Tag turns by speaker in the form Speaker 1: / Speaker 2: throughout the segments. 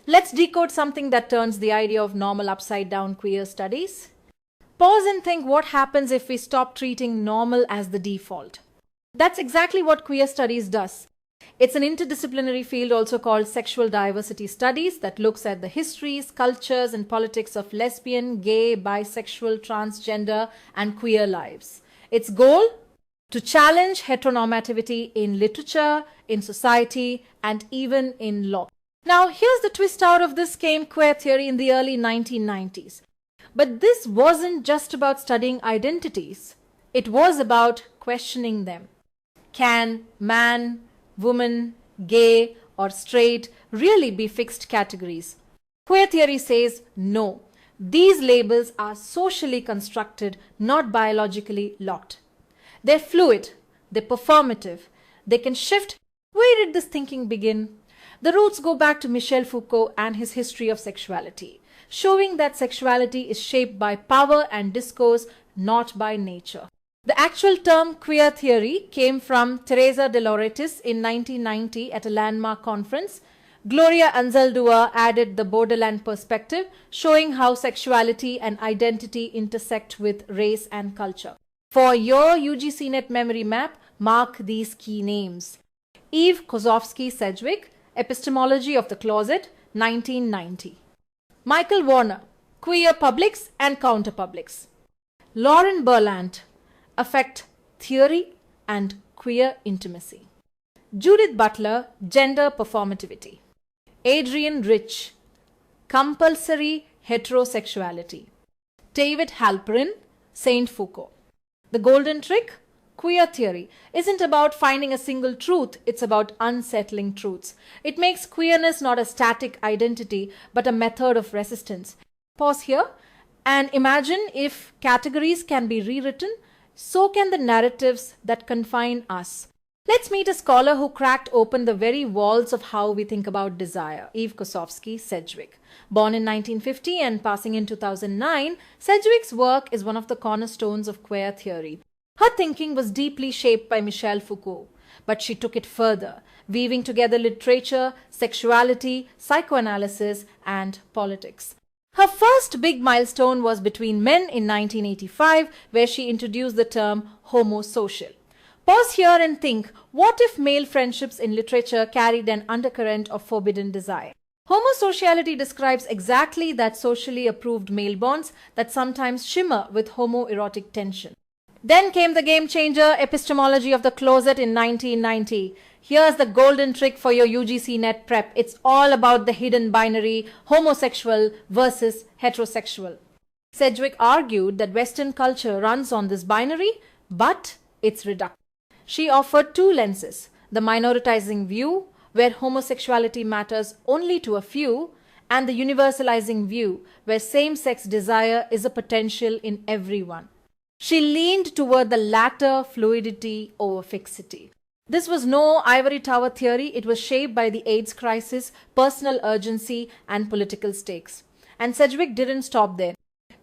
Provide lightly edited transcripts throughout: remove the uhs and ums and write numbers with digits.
Speaker 1: Let's decode something that turns the idea of normal upside down queer studies. Pause and think what happens if we stop treating normal as the default. That's exactly what queer studies does. It's an interdisciplinary field also called sexual diversity studies that looks at the histories, cultures, and politics of lesbian, gay, bisexual, transgender, and queer lives. Its goal? To challenge heteronormativity in literature, in society, and even in law. Now, here's the twist: out of this came queer theory in the early 1990s. But this wasn't just about studying identities. It was about questioning them. Can man, woman, gay, or straight really be fixed categories? Queer theory says no. These labels are socially constructed, not biologically locked. They're fluid, they're performative, they can shift. Where did this thinking begin? The roots go back to Michel Foucault and his history of sexuality, showing that sexuality is shaped by power and discourse, not by nature. The actual term queer theory came from Teresa de Lauretis in 1990 at a landmark conference. Gloria Anzaldúa added the borderland perspective, showing how sexuality and identity intersect with race and culture. For your UGC Net memory map, mark these key names. Eve Kosofsky Sedgwick, Epistemology of the Closet, 1990. Michael Warner, Queer Publics and Counterpublics. Lauren Berlant, Affect Theory and Queer Intimacy. Judith Butler, Gender Performativity. Adrienne Rich, Compulsory Heterosexuality. David Halperin, Saint Foucault. The golden trick? Queer theory isn't about finding a single truth, it's about unsettling truths. It makes queerness not a static identity, but a method of resistance. Pause here and imagine if categories can be rewritten, so can the narratives that confine us. Let's meet a scholar who cracked open the very walls of how we think about desire, Eve Kosofsky Sedgwick. Born in 1950 and passing in 2009, Sedgwick's work is one of the cornerstones of queer theory. Her thinking was deeply shaped by Michel Foucault, but she took it further, weaving together literature, sexuality, psychoanalysis, and politics. Her first big milestone was Between Men in 1985, where she introduced the term homosocial. Pause here and think, what if male friendships in literature carried an undercurrent of forbidden desire? Homosociality describes exactly that socially approved male bonds that sometimes shimmer with homoerotic tension. Then came the game changer, Epistemology of the Closet in 1990. Here's the golden trick for your UGC Net prep. It's all about the hidden binary, homosexual versus heterosexual. Sedgwick argued that Western culture runs on this binary, but it's reductive. She offered two lenses: the minoritizing view, where homosexuality matters only to a few, and the universalizing view, where same-sex desire is a potential in everyone. She leaned toward the latter, fluidity over fixity. This was no ivory tower theory. It was shaped by the AIDS crisis, personal urgency, and political stakes. And Sedgwick didn't stop there.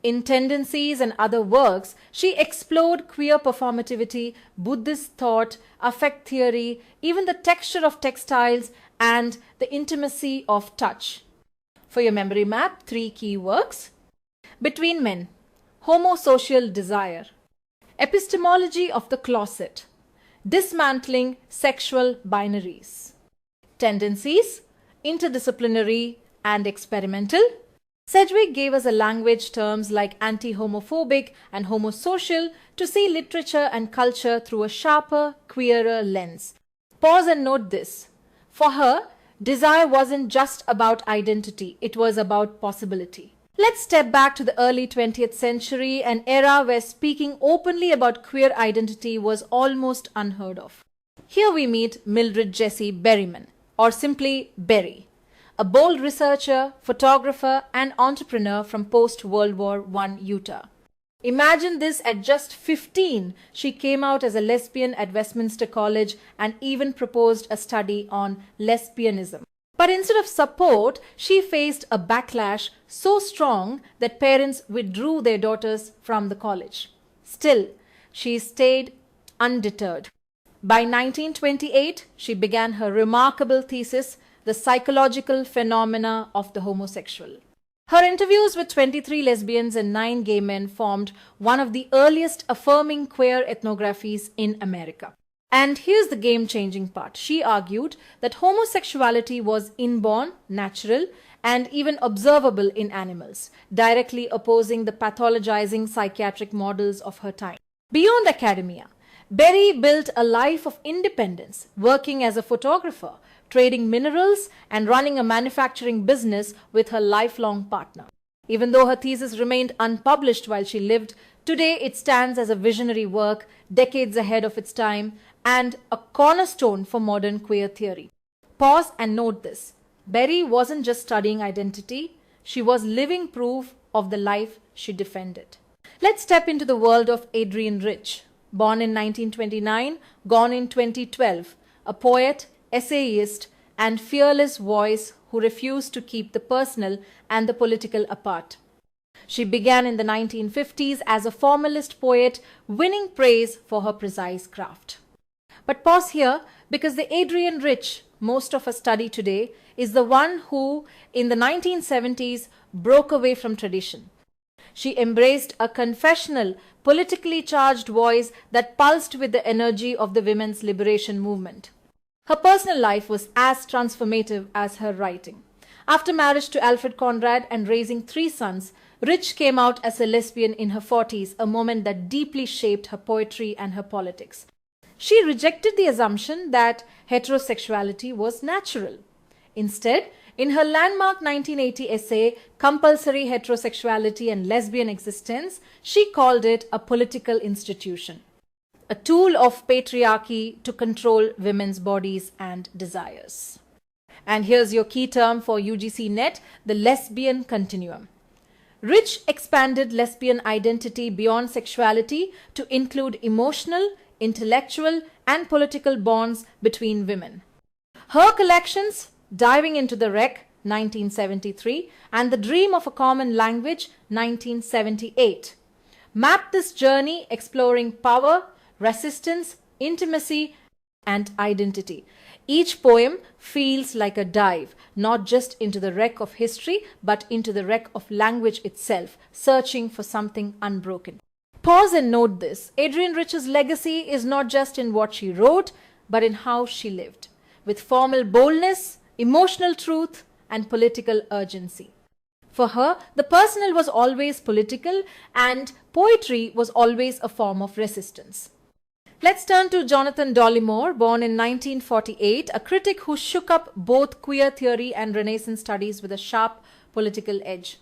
Speaker 1: In Tendencies and Other Works, she explored queer performativity, Buddhist thought, affect theory, even the texture of textiles, and the intimacy of touch. For your memory map, 3 key works. Between Men, Homosocial Desire. Epistemology of the Closet, Dismantling Sexual Binaries. Tendencies, Interdisciplinary and Experimental. Sedgwick gave us a language terms like anti-homophobic and homosocial to see literature and culture through a sharper, queerer lens. Pause and note this. For her, desire wasn't just about identity, it was about possibility. Let's step back to the early 20th century, an era where speaking openly about queer identity was almost unheard of. Here we meet Mildred Jessie Berryman, or simply Berry, a bold researcher, photographer, and entrepreneur from post-World War I Utah. Imagine this: at just 15, she came out as a lesbian at Westminster College and even proposed a study on lesbianism. But instead of support, she faced a backlash so strong that parents withdrew their daughters from the college. Still, she stayed undeterred. By 1928, she began her remarkable thesis, The Psychological Phenomena of the Homosexual. Her interviews with 23 lesbians and 9 gay men formed one of the earliest affirming queer ethnographies in America. And here's the game-changing part. She argued that homosexuality was inborn, natural, and even observable in animals, directly opposing the pathologizing psychiatric models of her time. Beyond academia, Berry built a life of independence, working as a photographer, trading minerals, and running a manufacturing business with her lifelong partner. Even though her thesis remained unpublished while she lived, today it stands as a visionary work, decades ahead of its time, and a cornerstone for modern queer theory. Pause and note this. Berry wasn't just studying identity, she was living proof of the life she defended. Let's step into the world of Adrienne Rich. Born in 1929, gone in 2012, a poet, essayist, and fearless voice who refused to keep the personal and the political apart. She began in the 1950s as a formalist poet, winning praise for her precise craft. But pause here, because the Adrienne Rich most of us study today is the one who, in the 1970s, broke away from tradition. She embraced a confessional, politically charged voice that pulsed with the energy of the women's liberation movement. Her personal life was as transformative as her writing. After marriage to Alfred Conrad and raising 3 sons, Rich came out as a lesbian in her 40s, a moment that deeply shaped her poetry and her politics. She rejected the assumption that heterosexuality was natural. Instead, in her landmark 1980 essay, Compulsory Heterosexuality and Lesbian Existence, she called it a political institution, a tool of patriarchy to control women's bodies and desires. And here's your key term for UGC Net, the lesbian continuum. Rich expanded lesbian identity beyond sexuality to include emotional, intellectual, and political bonds between women. Her collections, Diving into the Wreck, 1973, and The Dream of a Common Language, 1978, map this journey exploring power, resistance, intimacy, and identity. Each poem feels like a dive, not just into the wreck of history, but into the wreck of language itself, searching for something unbroken. Pause and note this. Adrienne Rich's legacy is not just in what she wrote, but in how she lived, with formal boldness, emotional truth, and political urgency. For her, the personal was always political, and poetry was always a form of resistance. Let's turn to Jonathan Dollimore, born in 1948, a critic who shook up both queer theory and Renaissance studies with a sharp political edge.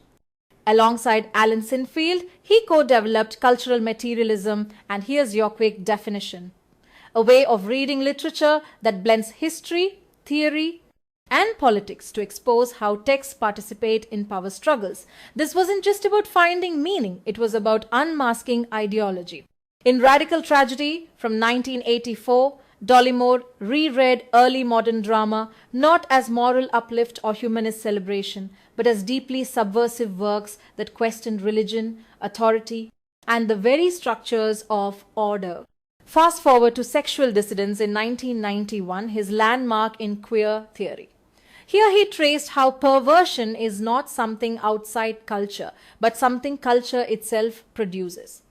Speaker 1: Alongside Alan Sinfield, he co-developed cultural materialism, and here's your quick definition: a way of reading literature that blends history, theory, and politics to expose how texts participate in power struggles. This wasn't just about finding meaning, it was about unmasking ideology. In Radical Tragedy from 1984, Dollimore reread early modern drama not as moral uplift or humanist celebration, but as deeply subversive works that questioned religion, authority, and the very structures of order. Fast forward to Sexual Dissidence in 1991, his landmark in queer theory. Here he traced how perversion is not something outside culture, but something culture itself produces.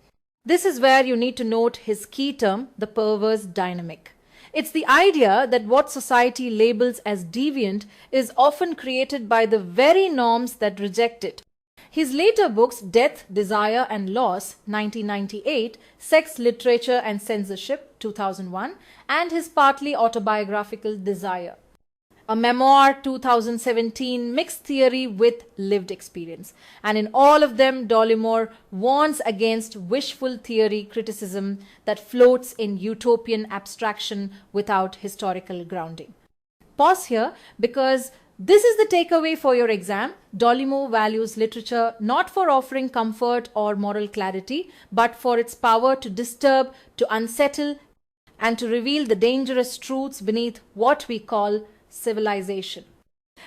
Speaker 1: This is where you need to note his key term, the perverse dynamic. It's the idea that what society labels as deviant is often created by the very norms that reject it. His later books, Death, Desire and Loss, 1998, Sex, Literature and Censorship, 2001, and his partly autobiographical Desire, a memoir, 2017, mixed theory with lived experience. And in all of them, Dollimore warns against wishful theory criticism that floats in utopian abstraction without historical grounding. Pause here, because this is the takeaway for your exam. Dollimore values literature not for offering comfort or moral clarity, but for its power to disturb, to unsettle, and to reveal the dangerous truths beneath what we call civilization.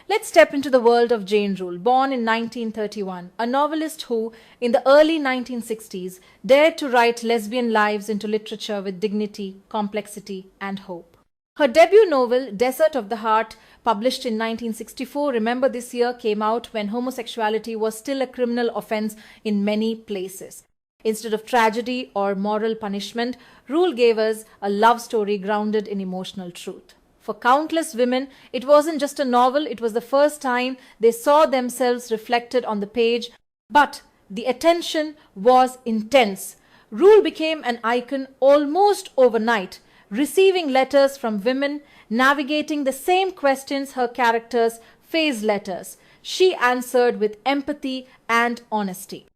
Speaker 1: Let's step into the world of Jane Rule, born in 1931, a novelist who, in the early 1960s, dared to write lesbian lives into literature with dignity, complexity, and hope. Her debut novel, Desert of the Heart, published in 1964, remember this year, came out when homosexuality was still a criminal offense in many places. Instead of tragedy or moral punishment, Rule gave us a love story grounded in emotional truth. For countless women, it wasn't just a novel, it was the first time they saw themselves reflected on the page, but the attention was intense. Rule became an icon almost overnight, receiving letters from women, navigating the same questions her characters faced letters. She answered with empathy and honesty.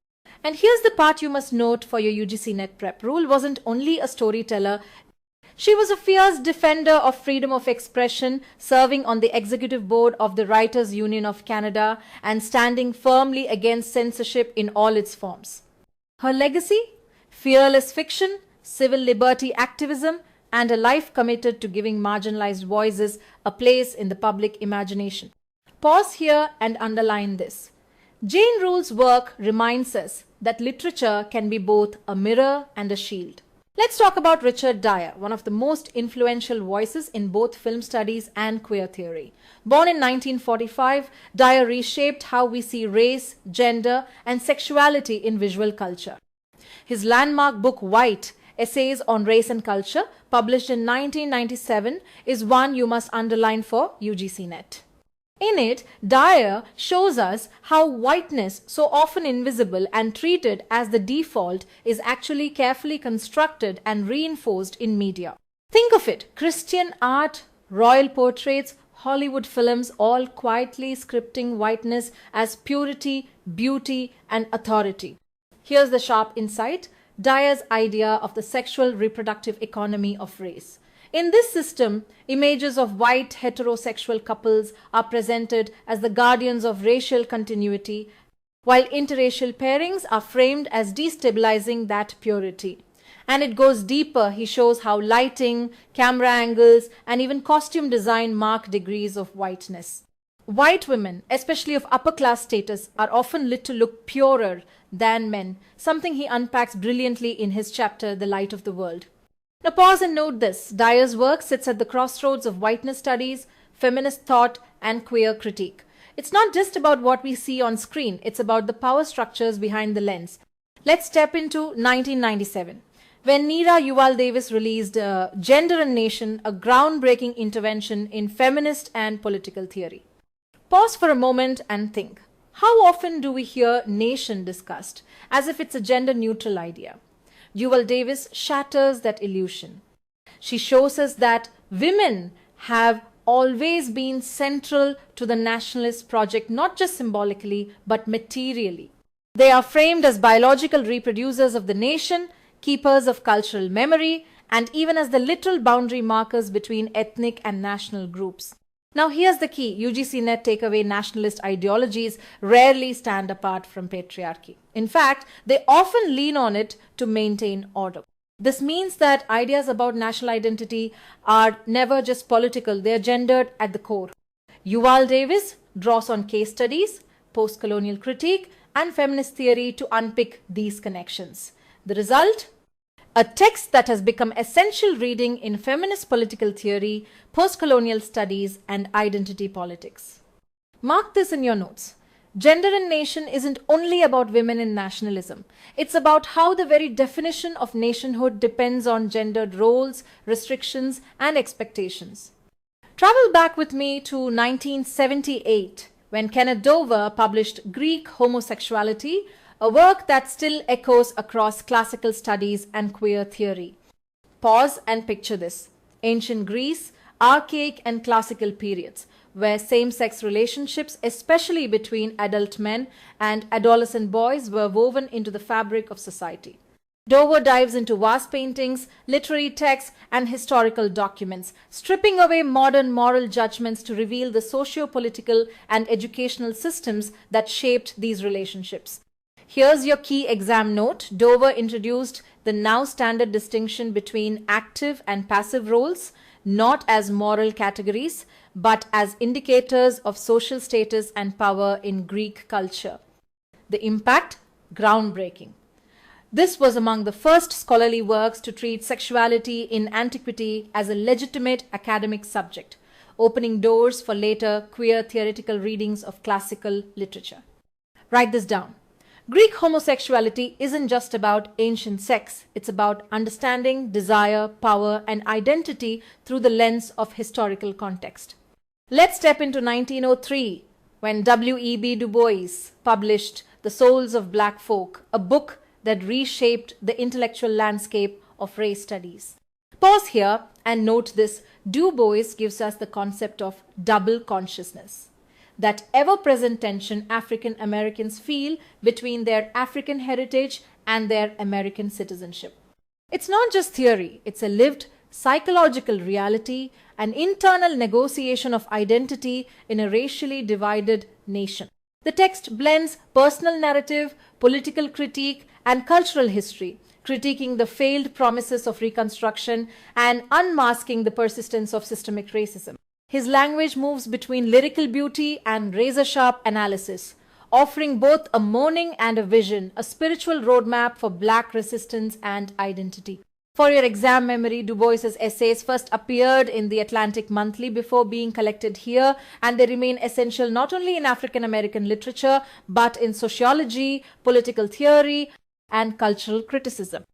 Speaker 1: And here's the part you must note for your UGC Net Prep. Rule wasn't only a storyteller, she was a fierce defender of freedom of expression, serving on the executive board of the Writers' Union of Canada and standing firmly against censorship in all its forms. Her legacy? Fearless fiction, civil liberty activism, and a life committed to giving marginalized voices a place in the public imagination. Pause here and underline this. Jane Rule's work reminds us that literature can be both a mirror and a shield. Let's talk about Richard Dyer, one of the most influential voices in both film studies and queer theory. Born in 1945, Dyer reshaped how we see race, gender, and sexuality in visual culture. His landmark book White, Essays on Race and Culture, published in 1997, is one you must underline for UGC Net. In it, Dyer shows us how whiteness, so often invisible and treated as the default, is actually carefully constructed and reinforced in media. Think of it, Christian art, royal portraits, Hollywood films, all quietly scripting whiteness as purity, beauty, and authority. Here's the sharp insight, Dyer's idea of the sexual reproductive economy of race. In this system, images of white heterosexual couples are presented as the guardians of racial continuity, while interracial pairings are framed as destabilizing that purity. And it goes deeper. He shows how lighting, camera angles, and even costume design mark degrees of whiteness. White women, especially of upper class status, are often lit to look purer than men, something he unpacks brilliantly in his chapter, The Light of the World. Now pause and note this. Dyer's work sits at the crossroads of whiteness studies, feminist thought, and queer critique. It's not just about what we see on screen, it's about the power structures behind the lens. Let's step into 1997, when Nira Yuval-Davis released Gender and Nation, a groundbreaking intervention in feminist and political theory. Pause for a moment and think. How often do we hear nation discussed as if it's a gender-neutral idea? Yuval-Davis shatters that illusion. She shows us that women have always been central to the nationalist project, not just symbolically, but materially. They are framed as biological reproducers of the nation, keepers of cultural memory, and even as the literal boundary markers between ethnic and national groups. Now here's the key. UGC Net takeaway: nationalist ideologies rarely stand apart from patriarchy. In fact, they often lean on it to maintain order. This means that ideas about national identity are never just political, they are gendered at the core. Yuval-Davis draws on case studies, post-colonial critique, and feminist theory to unpick these connections. The result? A text that has become essential reading in feminist political theory, post-colonial studies, and identity politics. Mark this in your notes. Gender and Nation isn't only about women in nationalism. It's about how the very definition of nationhood depends on gendered roles, restrictions, and expectations. Travel back with me to 1978, when Kenneth Dover published Greek Homosexuality, a work that still echoes across classical studies and queer theory. Pause and picture this. Ancient Greece, archaic and classical periods, where same-sex relationships, especially between adult men and adolescent boys, were woven into the fabric of society. Dover dives into vast paintings, literary texts, and historical documents, stripping away modern moral judgments to reveal the socio-political and educational systems that shaped these relationships. Here's your key exam note. Dover introduced the now standard distinction between active and passive roles, not as moral categories, but as indicators of social status and power in Greek culture. The impact? Groundbreaking. This was among the first scholarly works to treat sexuality in antiquity as a legitimate academic subject. opening doors for later queer theoretical readings of classical literature. Write this down. Greek homosexuality isn't just about ancient sex, it's about understanding, desire, power, and identity through the lens of historical context. Let's step into 1903, when W.E.B. Du Bois published The Souls of Black Folk, a book that reshaped the intellectual landscape of race studies. Pause here and note this. Du Bois gives us the concept of double consciousness, that ever-present tension African Americans feel between their African heritage and their American citizenship. It's not just theory, it's a lived psychological reality, an internal negotiation of identity in a racially divided nation. The text blends personal narrative, political critique, and cultural history, critiquing the failed promises of Reconstruction and unmasking the persistence of systemic racism. His language moves between lyrical beauty and razor-sharp analysis, offering both a mourning and a vision, a spiritual roadmap for Black resistance and identity. For your exam memory, Du Bois's essays first appeared in the Atlantic Monthly before being collected here, and they remain essential not only in African American literature, but in sociology, political theory, and cultural criticism.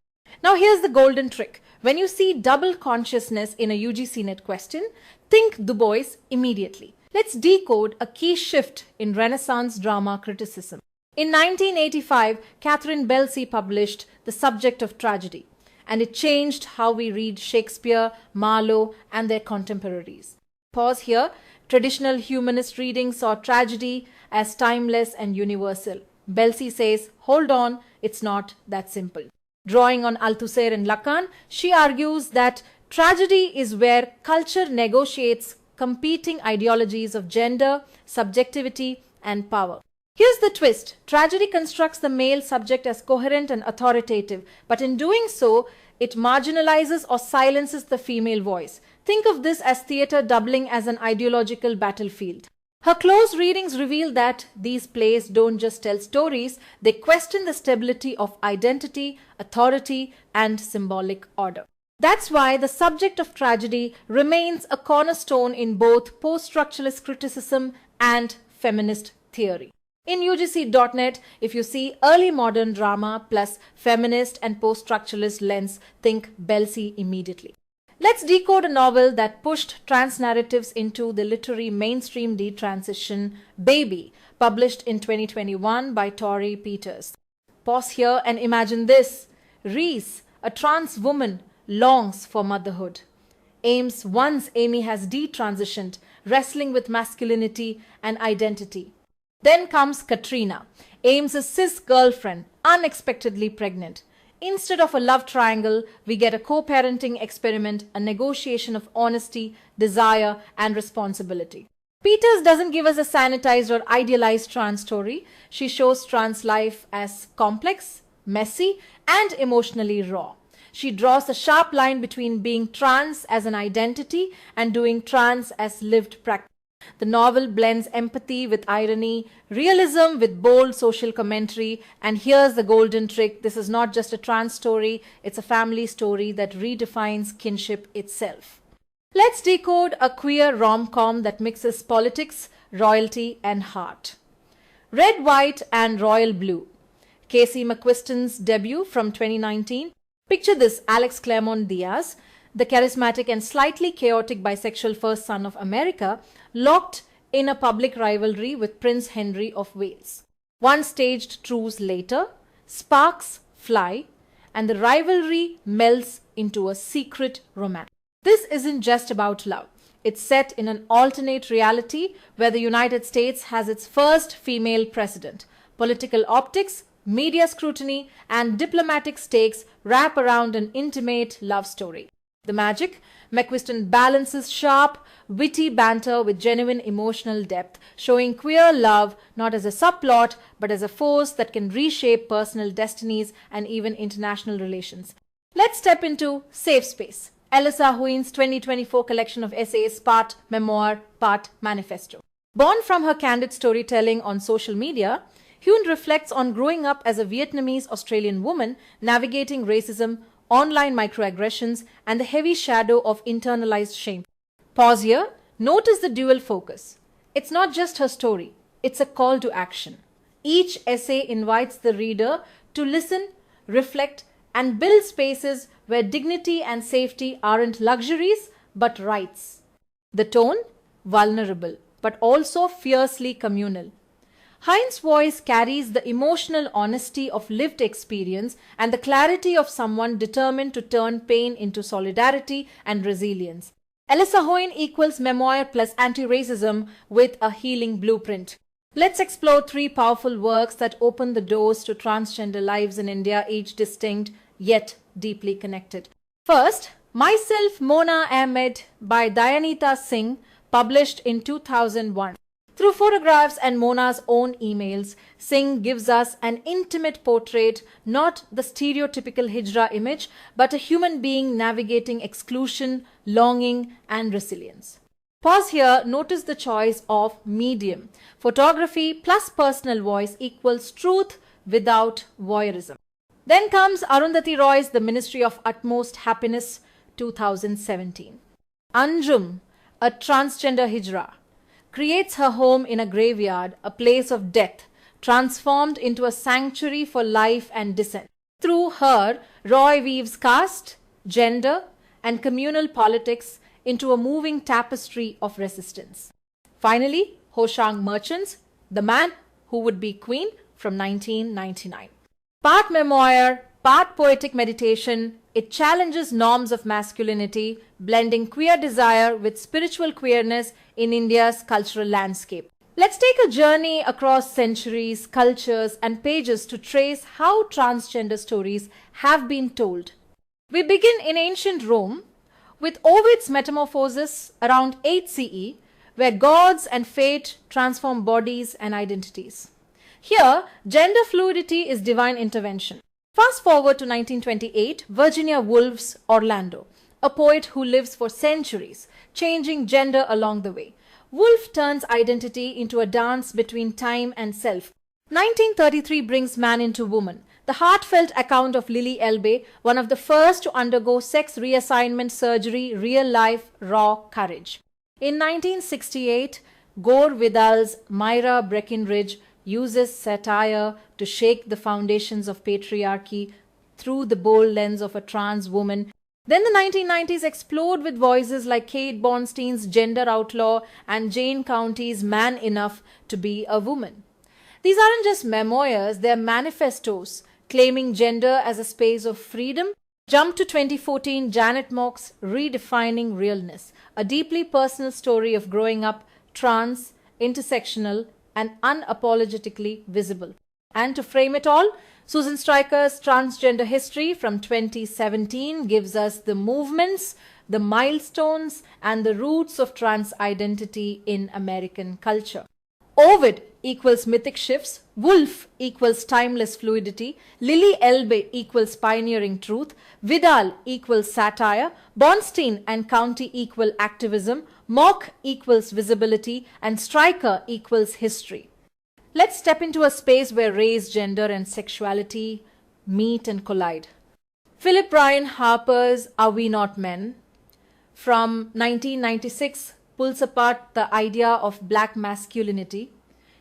Speaker 1: Now here's the golden trick. When you see double consciousness in a UGC net question, think Du Bois immediately. Let's decode a key shift in Renaissance drama criticism. In 1985, Catherine Belsey published The Subject of Tragedy, and it changed how we read Shakespeare, Marlowe, and their contemporaries. Pause here. Traditional humanist readings saw tragedy as timeless and universal. Belsey says, hold on, it's not that simple. Drawing on Althusser and Lacan, she argues that tragedy is where culture negotiates competing ideologies of gender, subjectivity, and power. Here's the twist. Tragedy constructs the male subject as coherent and authoritative, but in doing so, it marginalizes or silences the female voice. Think of this as theater doubling as an ideological battlefield. Her close readings reveal that these plays don't just tell stories, they question the stability of identity, authority, and symbolic order. That's why the subject of tragedy remains a cornerstone in both post-structuralist criticism and feminist theory. In UGC.net, if you see early modern drama plus feminist and post-structuralist lens, think Belsey immediately. Let's decode a novel that pushed trans narratives into the literary mainstream detransition, Baby, published in 2021 by Torrey Peters. Pause here and imagine this. Reese, a trans woman, longs for motherhood. Once Amy has detransitioned, wrestling with masculinity and identity. Then comes Katrina, Ames's cis girlfriend, unexpectedly pregnant. Instead of a love triangle, we get a co-parenting experiment, a negotiation of honesty, desire, and responsibility. Peters doesn't give us a sanitized or idealized trans story. She shows trans life as complex, messy, and emotionally raw. She draws a sharp line between being trans as an identity and doing trans as lived practice. The novel blends empathy with irony, realism with bold social commentary, and here's the golden trick. This is not just a trans story, it's a family story that redefines kinship itself. Let's decode a queer rom-com that mixes politics, royalty, and heart. Red, White, and Royal Blue. Casey McQuiston's debut from 2019. Picture this, Alex Claremont Diaz, the charismatic and slightly chaotic bisexual first son of America, locked in a public rivalry with Prince Henry of Wales. One staged truce later, sparks fly, and the rivalry melts into a secret romance. This isn't just about love. It's set in an alternate reality where the United States has its first female president. Political optics, media scrutiny, and diplomatic stakes wrap around an intimate love story. The magic? McQuiston balances sharp, witty banter with genuine emotional depth, showing queer love not as a subplot, but as a force that can reshape personal destinies and even international relations. Let's step into Safe Space, Alyssa Huynh's 2024 collection of essays, part memoir, part manifesto. Born from her candid storytelling on social media, Huynh reflects on growing up as a Vietnamese Australian woman navigating racism, online microaggressions, and the heavy shadow of internalized shame. Pause here. Notice the dual focus. It's not just her story, it's a call to action. Each essay invites the reader to listen, reflect, and build spaces where dignity and safety aren't luxuries but rights. The tone, vulnerable, but also fiercely communal. Huygh's voice carries the emotional honesty of lived experience and the clarity of someone determined to turn pain into solidarity and resilience. Alyssa Huynh equals memoir plus anti-racism with a healing blueprint. Let's explore three powerful works that open the doors to transgender lives in India, each distinct yet deeply connected. First, Myself, Mona Ahmed by Dayanita Singh, published in 2001. Through photographs and Mona's own emails, Singh gives us an intimate portrait, not the stereotypical hijra image, but a human being navigating exclusion, longing, and resilience. Pause here, notice the choice of medium. Photography plus personal voice equals truth without voyeurism. Then comes Arundhati Roy's The Ministry of Utmost Happiness, 2017. Anjum, a transgender hijra, creates her home in a graveyard, a place of death, transformed into a sanctuary for life and dissent. Through her, Roy weaves caste, gender, and communal politics into a moving tapestry of resistance. Finally, Hoshang Merchant's The Man Who Would Be Queen from 1999. Part memoir, part poetic meditation, it challenges norms of masculinity, blending queer desire with spiritual queerness in India's cultural landscape. Let's take a journey across centuries, cultures, and pages to trace how transgender stories have been told. We begin in ancient Rome with Ovid's Metamorphoses around 8 CE, where gods and fate transform bodies and identities. Here, gender fluidity is divine intervention. Fast forward to 1928, Virginia Woolf's Orlando, a poet who lives for centuries, changing gender along the way. Woolf turns identity into a dance between time and self. 1933 brings Man into Woman, the heartfelt account of Lily Elbe, one of the first to undergo sex reassignment surgery, real life, raw courage. In 1968, Gore Vidal's Myra Breckinridge uses satire to shake the foundations of patriarchy through the bold lens of a trans woman. Then the 1990s explode with voices like Kate Bornstein's Gender Outlaw and Jane County's Man Enough to Be a Woman. These aren't just memoirs, they're manifestos claiming gender as a space of freedom. Jump to 2014, Janet Mock's Redefining Realness, a deeply personal story of growing up trans, intersectional, and unapologetically visible. And to frame it all, Susan Stryker's Transgender History from 2017 gives us the movements, the milestones, and the roots of trans identity in American culture. Ovid equals mythic shifts, Woolf equals timeless fluidity, Lily Elbe equals pioneering truth, Vidal equals satire, Bornstein and County equal activism, Mock equals visibility, and Stryker equals history. Let's step into a space where race, gender, and sexuality meet and collide. Philip Brian Harper's Are We Not Men from 1996 pulls apart the idea of black masculinity.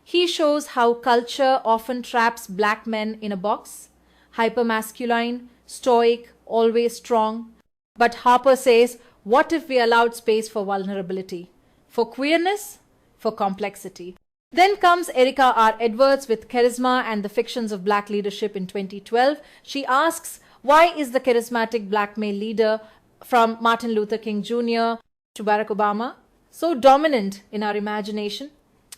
Speaker 1: He shows how culture often traps black men in a box, hypermasculine, stoic, always strong. But Harper says, what if we allowed space for vulnerability, for queerness, for complexity? Then comes Erica R. Edwards with Charisma and the Fictions of Black Leadership in 2012. She asks, why is the charismatic black male leader from Martin Luther King Jr. to Barack Obama so dominant in our imagination?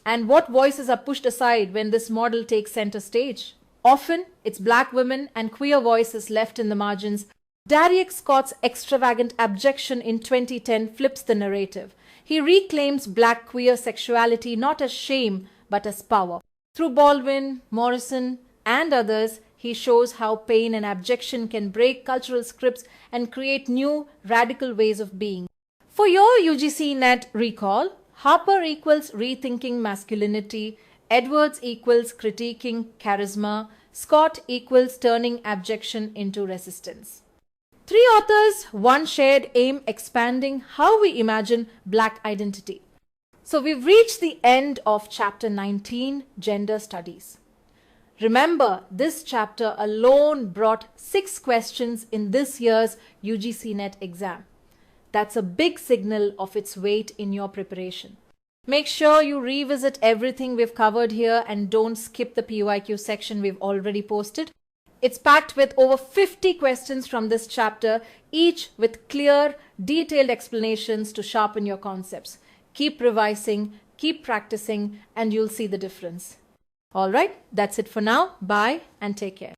Speaker 1: And what voices are pushed aside when this model takes center stage? Often, it's black women and queer voices left in the margins. Darius Scott's extravagant abjection in 2010 flips the narrative. He reclaims black queer sexuality not as shame, but as power. Through Baldwin, Morrison, and others, he shows how pain and abjection can break cultural scripts and create new, radical ways of being. For your UGC net recall, Harper equals rethinking masculinity, Edwards equals critiquing charisma, Scott equals turning abjection into resistance. Three authors, one shared aim: expanding how we imagine black identity. So we've reached the end of chapter 19, Gender Studies. Remember, this chapter alone brought 6 questions in this year's UGC NET exam. That's a big signal of its weight in your preparation. Make sure you revisit everything we've covered here and don't skip the PYQ section we've already posted. It's packed with over 50 questions from this chapter, each with clear, detailed explanations to sharpen your concepts. Keep revising, keep practicing, and you'll see the difference. All right, that's it for now. Bye and take care.